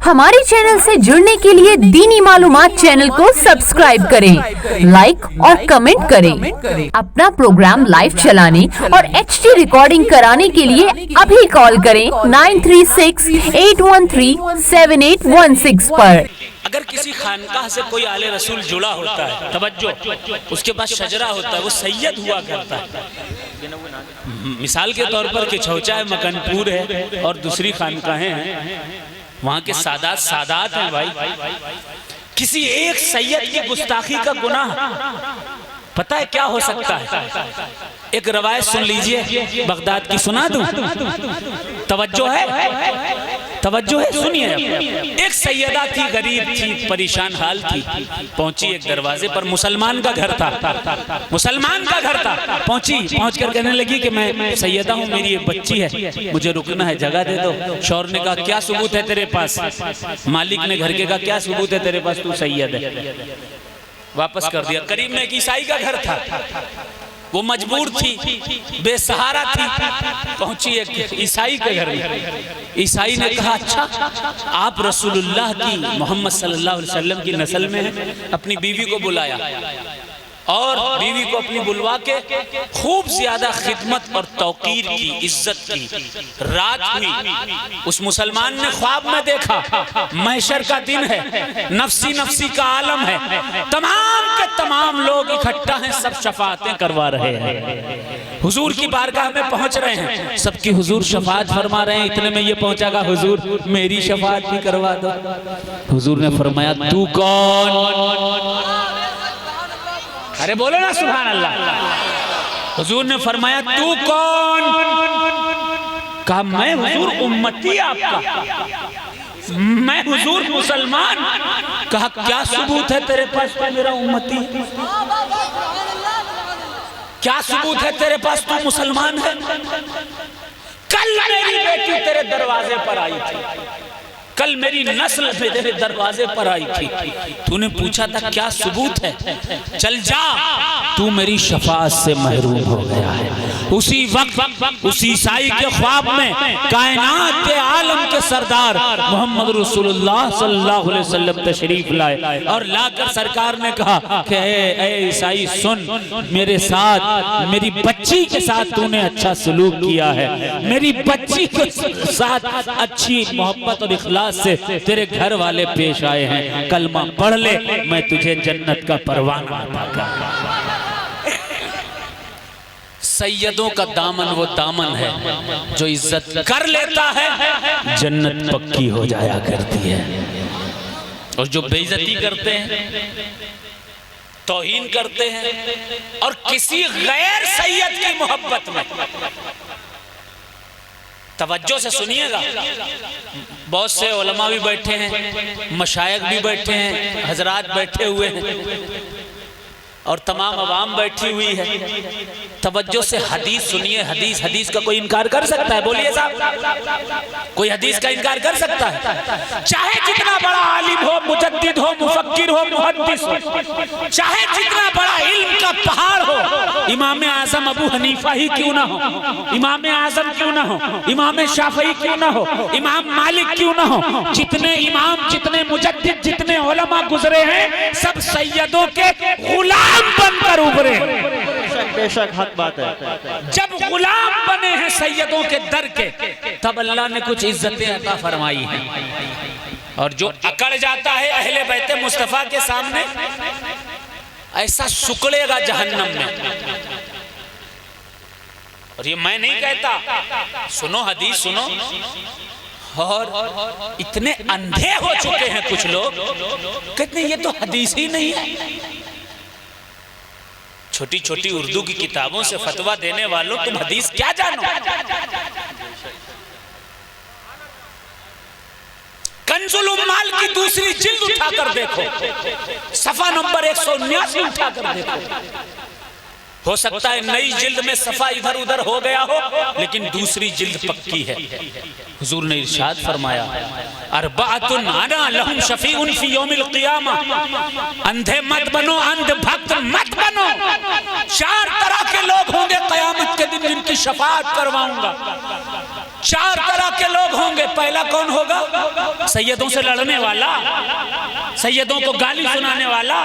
हमारे चैनल से जुड़ने के लिए दीनी मालूमात चैनल को सब्सक्राइब करें, लाइक और कमेंट करें। अपना प्रोग्राम लाइव चलाने और HD रिकॉर्डिंग कराने के लिए अभी कॉल करें 9368137816 पर। अगर किसी खानकाह से कोई आले रसूल जुड़ा होता है, तवज्जो, उसके पास शजरा होता है, वो सैयद हुआ करता है। मिसाल के तौर पर किछौचा है, मकनपुर है और दूसरी खानकाहें हैं, वहाँ के सादात हैं भाई। किसी एक सैयद की गुस्ताखी का गुनाह पता है क्या हो सकता है? एक रवायत सुन लीजिए, बगदाद की सुना दूं? तवज्जो है, सुनिए। एक सैयदा थी, गरीब थी, परेशान हाल थी। पहुंची एक दरवाजे पर, मुसलमान का घर था, पहुंच कर कहने लगी कि मैं सैयदा हूँ, मेरी एक बच्ची है, मुझे रुकना है, जगह दे दो। शौहर ने कहा क्या सबूत है तेरे पास? मालिक ने घर के कहा क्या सबूत है तेरे पास, तू सैयद है? वापस कर दिया। करीब में एक ईसाई का घर था, वो मजबूर थी, बेसहारा थी, पहुंची एक ईसाई के घर में। ईसाई ने कहा अच्छा आप रसूलुल्लाह की, मोहम्मद सल्लल्लाहु अलैहि वसल्लम की नस्ल में हैं। अपनी बीवी को बुलाया और बीवी को अपनी बुलवा के खूब ज्यादा खिदमत और तौकीर की, इज्जत की। रात हुई, उस मुसलमान ने ख्वाब में देखा महशर का दिन है, नफसी नफसी का आलम है, तमाम के तमाम लोग इकट्ठा हैं, सब शफाअतें करवा रहे हैं, हुजूर की बारगाह में पहुंच रहे हैं, सबकी हुजूर शफाअत फरमा रहे हैं। इतने में ये पहुंचागा हुजूर मेरी शफाअत भी करवा दो। हुजूर ने फरमाया तू कौन? अरे बोलो ना सुभान अल्लाह। हुजूर ने फरमाया तू कौन? कहा मैं हुजूर उम्मती आपका, मैं हुजूर मुसलमान। कहा क्या सबूत है तेरे पास तू मेरा उम्मती? क्या सबूत है तेरे पास तू मुसलमान है? कल मेरी बेटी तेरे दरवाजे पर आई थी, कल मेरी नस्ल तेरे दरवाजे पर आई थी, तूने पूछा था क्या सबूत है? चल जा, तू मेरी शफाअत से महरूम हो गया है। उसी वक्त उस ईसाई के ख्वाब में कायनात के आलम के सरदार मोहम्मद रसूलुल्लाह सल्लल्लाहु अलैहि वसल्लम तशरीफ लाए और लाकर सरकार ने कहा कि ए ईसाई सुन, मेरे साथ, मेरी बच्ची के साथ तूने अच्छा सलूक किया है, मेरी बच्ची के साथ अच्छी मोहब्बत और इखलास से तेरे घर वाले पेश आए हैं, कलमा पढ़ ले, मैं तुझे जन्नत का परवाना अता करूंगा। सैयदों का दामन वो दामन है जो इज्जत कर लेता है, जन्नत पक्की हो जाया करती है। और जो बेइज्जती करते हैं, तौहीन करते हैं और किसी गैर सैयद की मोहब्बत में, तवज्जो से सुनिएगा, बहुत से उलमा भी बैठे हैं, मशाइख भी बैठे हैं, हजरात बैठे हुए हैं और तमाम अवाम बैठी हुई है। तवज्जो से हदीस सुनिए। हदीस का कोई इनकार कर सकता है? बोलिए साहब, कोई हदीस का इनकार कर सकता है? चाहे जितना बड़ा आलिम हो, मुजद्दिद हो, मुफक्किर हो, मुहद्दिस हो, चाहे जितना बड़ा इल्म का पहाड़ हो, इमाम आजम अबू हनीफा ही क्यों ना हो, इमाम आजम क्यों ना हो, इमाम शाफई क्यों ना हो, इमाम मालिक क्यों ना हो, जितने इमाम, जितने मुजद्दिद, जितने उलमा गुजरे हैं, सब सैयदों के गुलाम बनकर उभरे। बेशक हक बात है। जब गुलाम बने हैं सैयदों के दर के, तब अल्लाह ने कुछ इज्जतें अता फरमाई हैं। और जो अकड़ जाता है अहले बैते मुस्तफा के सामने, ऐसा सुकड़ेगा जहन्नम में। और ये मैं नहीं कहता, सुनो हदीस सुनो। और इतने अंधे हो चुके हैं कुछ लोग, कहते हैं ये तो हदीस ही नहीं है। छोटी छोटी उर्दू की किताबों से फतवा देने वालों, तुम हदीस क्या जानो? कंजुल उम्माल की दूसरी जिल्द उठाकर देखो, सफा नंबर 179 उठाकर देखो। हो सकता है नई जिल्द में सफा इधर उधर हो गया हो, लेकिन दूसरी जिल्द पक्की है। हुजूर ने इरशाद फरमाया, अरबाअतुन अना लहुम शफीउन फी यौमिल क़ियामा। अंधे मत बनो, अंध भक्त मत बनो। 4 तरह के लोग होंगे क़यामत के दिन जिनकी शफाअत करवाऊंगा। चार तरह के लोग होंगे। पहला कौन होगा? सैयदों से लड़ने वाला, सैयदों को गाली सुनाने वाला,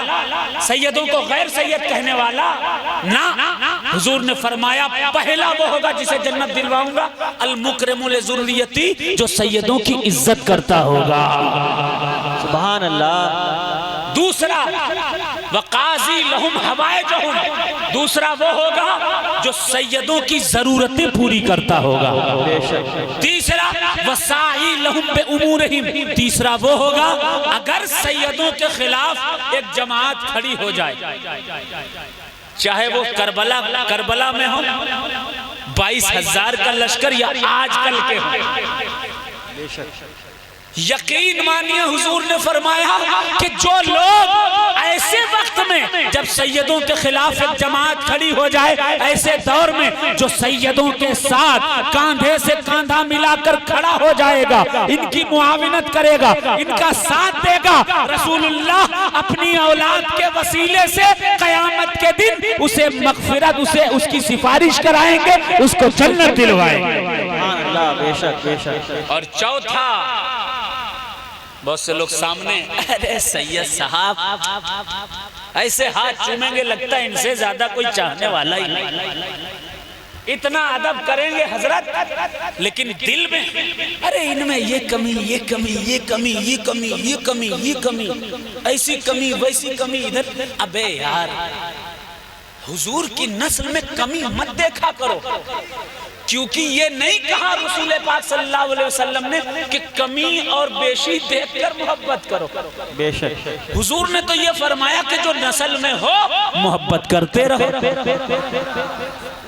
सैयदों को गैर सैयद कहने वाला ना। हुजूर ने फरमाया पहला वो होगा जिसे जन्नत दिलवाऊंगा, अल मुकरमु लिज़ुर्रियती, जो सैयदों की इज्जत करता होगा। सुभान अल्लाह। दूसरा वक़ाज़ी लहुम हवाइजहुम, दूसरा वो होगा जो सैयदों की जरूरतें पूरी करता होगा। तीसरा वसाई लहुम बे उमूरिहिम, तीसरा वो होगा अगर सैयदों के खिलाफ एक जमात खड़ी हो जाए, चाहे वो करबला में हो, 22,000 का लश्कर या आजकल के हो, यकीन मानिए हुजूर ने फरमाया कि जो लोग ऐसे वक्त में जब सैयदों के खिलाफ एक जमात खड़ी हो जाए, ऐसे दौर में जो सैयदों के साथ कांधे से कांधा मिलाकर खड़ा हो जाएगा, इनकी मुआविनत करेगा, इनका साथ देगा, रसूलुल्लाह अपनी औलाद के वसीले से कयामत के दिन उसे मगफिरत, उसे उसकी सिफारिश कराएंगे, उसको जन्नत दिलवाएंगे। बेशक बेशक। और चौथा, बहुत से लोग सामने, अरे सैयद साहब ऐसे हाथ चूमेंगे, लगता है इनसे ज्यादा कोई चाहने वाला ही नहीं, इतना अदब करेंगे हजरत, लेकिन दिल में अरे इनमें ये कमी, ये कमी, ये कमी, ये कमी, ये कमी, ये कमी, ऐसी कमी, वैसी कमी इधर। अबे यार, हुजूर की नस्ल में कमी मत देखा करो, क्योंकि ये नहीं कहा रसूल पाक सल्लल्लाहु अलैहि वसल्लम ने कि कमी और बेशी देखकर मोहब्बत करो। बेशक हुजूर ने तो ये फरमाया कि जो नस्ल में हो मोहब्बत करते रहो।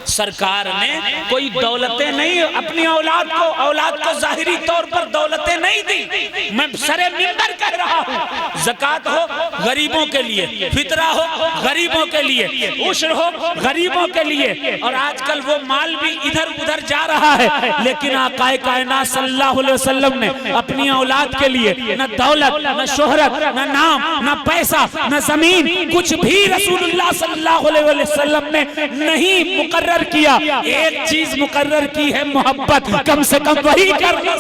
सरकार ने कोई दौलतें नहीं अपनी औलाद को जाहिरी तौर पर दौलतें नहीं दी। मैं सरे मिंबर कह रहा हूँ, ज़कात हो गरीबों के लिए, फितरा हो गरीबों के लिए, उश्र हो गरीबों के लिए, और आजकल वो माल भी इधर उधर जा रहा है, लेकिन आकाए कायनात सल्लल्लाहु अलैहि वसल्लम ने अपनी औलाद के लिए न दौलत, न शोहरत, न नाम, न पैसा, न जमीन, कुछ भी रसूलुल्लाह सल्लल्लाहु अलैहि वसल्लम ने नहीं मुकर्रर किया। एक चीज मुकर्रर की है, मोहब्बत। कम से कम वही कर लो,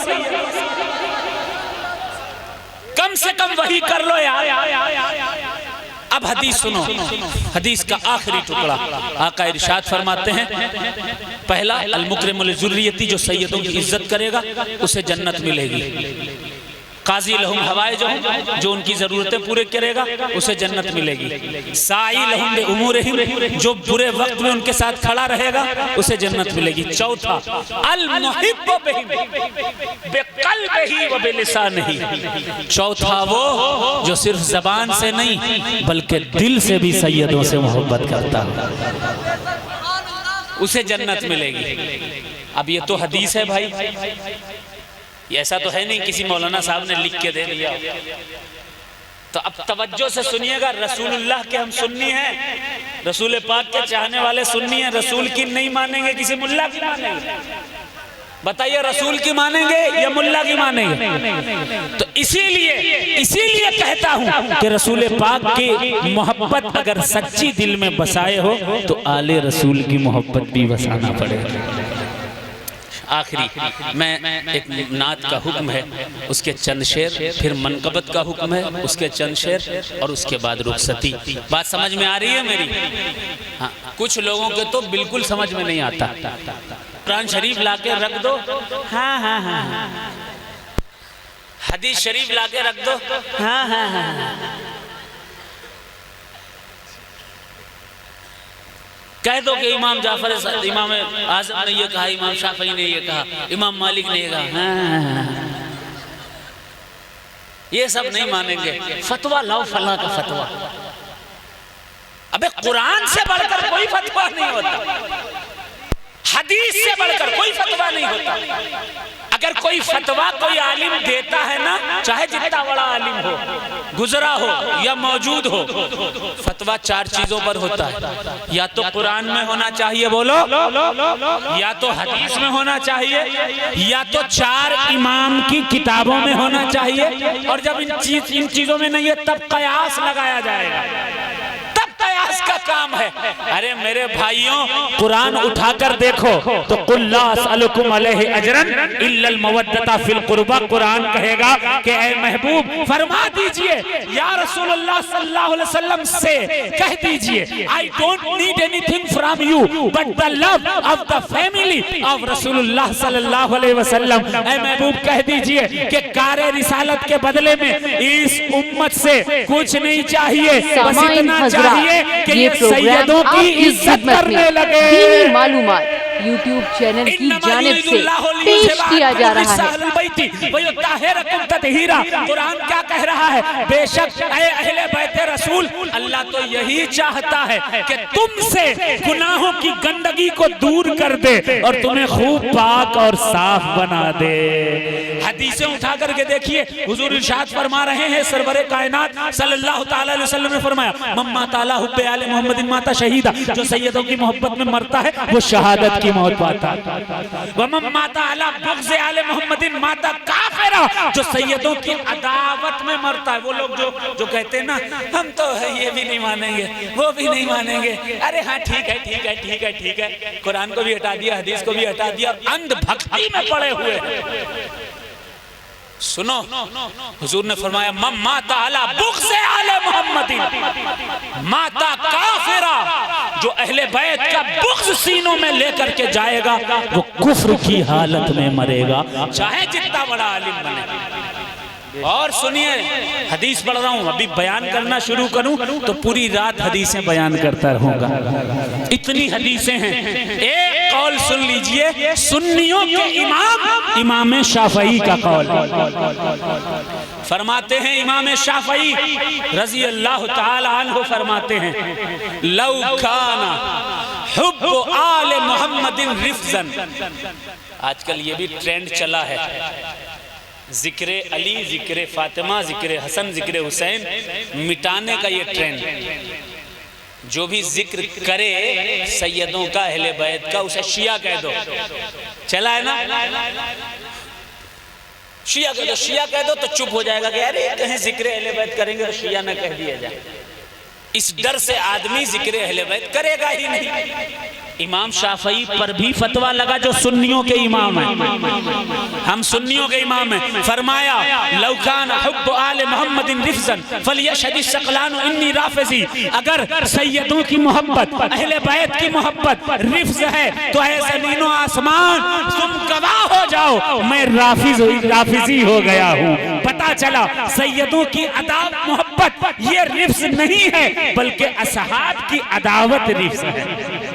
कम से कम वही कर लो यार। अब हदीस सुनो, हदीस का आखिरी टुकड़ा। आका इरशाद फरमाते हैं, पहला अल मुकरमु लिज़ुर्रियती, जो सैयदों की इज्जत करेगा उसे जन्नत मिलेगी। काजी लहुम हवाइजहुम, जो उनकी जरूरतें पूरे करेगा उसे जन्नत मिलेगी। साई लहुम बे उमूरिहिम, जो बुरे वक्त में उनके साथ खड़ा रहेगा उसे जन्नत मिलेगी। चौथा अल मुहिब्बु बिहिम बिक़ल्बिही व बिलिसानिही, चौथा वो जो सिर्फ जबान से नहीं बल्कि दिल से भी सैयदों से मोहब्बत करता है, उसे जन्नत मिलेगी। अब ये तो हदीस है भाई, ऐसा तो है नहीं किसी मौलाना साहब ने लिख के दे दिया। तो अब तवज्जो से सुनिएगा, रसूलुल्लाह के हम सुन्नी हैं, रसूल पाक के चाहने वाले सुन्नी हैं, रसूल की नहीं मानेंगे, किसी मुल्ला की मानेंगे? बताइए, रसूल की मानेंगे या मुल्ला की मानेंगे? तो इसीलिए कहता हूं कि रसूल पाक की मोहब्बत अगर सच्ची दिल में बसाए हो तो आले रसूल की मोहब्बत भी बसाना पड़ेगा। आखिरी मैं एक नात का हुक्म है, उसके चंद शेर, फिर मनकबत का हुक्म है, उसके चंद शेर, और उसके बाद रुखसती। बात समझ में आ रही है मेरी? हाँ, कुछ लोगों के तो बिल्कुल समझ में नहीं आता। कुरान शरीफ लाके रख दो, हाँ हाँ हाँ, हदीस शरीफ लाके रख दो, हाँ हाँ हाँ, कह दो कि इमाम जाफर, इमाम आज़म ने ये कहा, इमाम शाफी ने ये कहा, इमाम मालिक ने ये कहा, ये सब नहीं मानेंगे। फतवा लाओ, फला का फतवा। अबे कुरान से बढ़कर कोई फतवा नहीं होता, हदीस से बढ़कर कोई फतवा नहीं होता। अगर कोई फतवा कोई आलिम देता है ना, चाहे जितना बड़ा आलिम हो, गुजरा हो या मौजूद हो, फतवा चार चीजों पर होता है। या तो कुरान में होना चाहिए, बोलो, या तो हदीस में होना चाहिए, या तो चार इमाम की किताबों में होना चाहिए, और जब इन चीजों में नहीं है तब कयास लगाया जाएगा, तब कयास प्रयास का काम है। अरे मेरे भाइयों, कुरान उठाकर देखो तो कुल ला असअलुकुम अलैहि अजरन इल्लल मवद्दता फिल कुर्बा। कुरान कहेगा कि ऐ महबूब फरमा दीजिए, या रसूलुल्लाह सल्लल्लाहु अलैहि वसल्लम से कह दीजिए, I don't need anything from you but the love of the family of रसूलुल्लाह सल्लल्लाहु अलैहि वसल्लम। ऐ महबूब कह दीजिए कि कारे रिसालत के बदले में इस उम्मत से कुछ नहीं चाहिए, बस इतना चाहिए कि ये सैयदों की इज्जत करने लगे। दीनी मालूमात YouTube चैनल की जानिब से पेश किया जा रहा है। कुरान क्या कह रहा है? बेशक ऐ अहले बैत रसूल, अल्लाह तो यही चाहता है कि तुमसे गुनाहों की गंदगी को दूर कर दे और तुम्हें खूब पाक और साफ बना दे। हदीसें उठा करके देखिए, हुजूर इरशाद फरमा रहे हैं, सरवरे कायनात सल्लल्लाहु ताला अलैहि वसल्लम ने फरमाया, मम्मा ताला हुब्बे आले मोहम्मदिन माता शहीदा। जो सैयदों की मोहब्बत में मरता है वो शहादत की मौत पाता है। व मम्मा ताला बुग़्ज़े आले मोहम्मदिन माता काफिरा। जो सैयदों की अदावत में मरता है, वो लोग जो कहते हैं ना, हम तो ये भी नहीं मानेंगे, वो भी नहीं मानेंगे, अरे हाँ ठीक है ठीक है ठीक है ठीक है, कुरान को भी हटा दिया, हदीस को भी हटा दिया, अंधभक्ति में पड़े हुए। सुनो, हुजूर ने फरमाया, माता अला बुग़्ज़े आले मोहम्मदिन माता काफिरा। जो अहले बैत का बुग़्ज़ सीनों में लेकर के जाएगा वो कुफ्र की हालत में मरेगा, चाहे जितना बड़ा आलिम बने। और सुनिए, हदीस पढ़ रहा हूं, अभी बयान करना शुरू करूं तो पूरी रात हदीसें बयान करता रहूंगा, इतनी हदीसें हैं। एक कौल सुन लीजिए, सुन्नियों के इमाम शाफई का कौल फरमाते हैं। इमाम शाफई रज़ी अल्लाह ताला अन्हु फरमाते हैं, लौ काना हुब्बु आले मोहम्मदिन रिफ्ज़न। आजकल ये भी ट्रेंड चला है, जिक्र अली, जिक्र फातिमा, जिक्र हसन, जिक्र हुसैन मिटाने का ये ट्रेंड। जो भी जिक्र करे सैयदों का, अहले बैत का, उसे शिया कह दो। चला है ना, शिया कह दो, शिया कह दो तो चुप हो जाएगा कि अरे कहीं जिक्र अहले बैत करेंगे तो शिया ना कह दिया जाए। इस डर से आदमी जिक्र अहले बैत करेगा ही नहीं। इमाम शाफई पर भी फतवा लगा, जो सुन्नियों के इमाम हैं, हम सुन्नियों के इमाम हैं। फरमाया, लौ काना हुब्बु आले मोहम्मदिन रिफ्ज़न फलियशहदि शकलानु इन्नी राफ़िज़ी। अगर सैयदों की मोहब्बत, अहले बैत की मोहब्बत रिफ्ज़ है तो ऐ ज़मीन व आसमान तुम गवाह हो जाओ, मैं राफ़िज़ी हो गया हूँ। पता चला सैयदों की अदावत मोहब्बत ये रिफ्ज़ नहीं है, बल्कि असहाब की अदावत रिफ्ज़ है।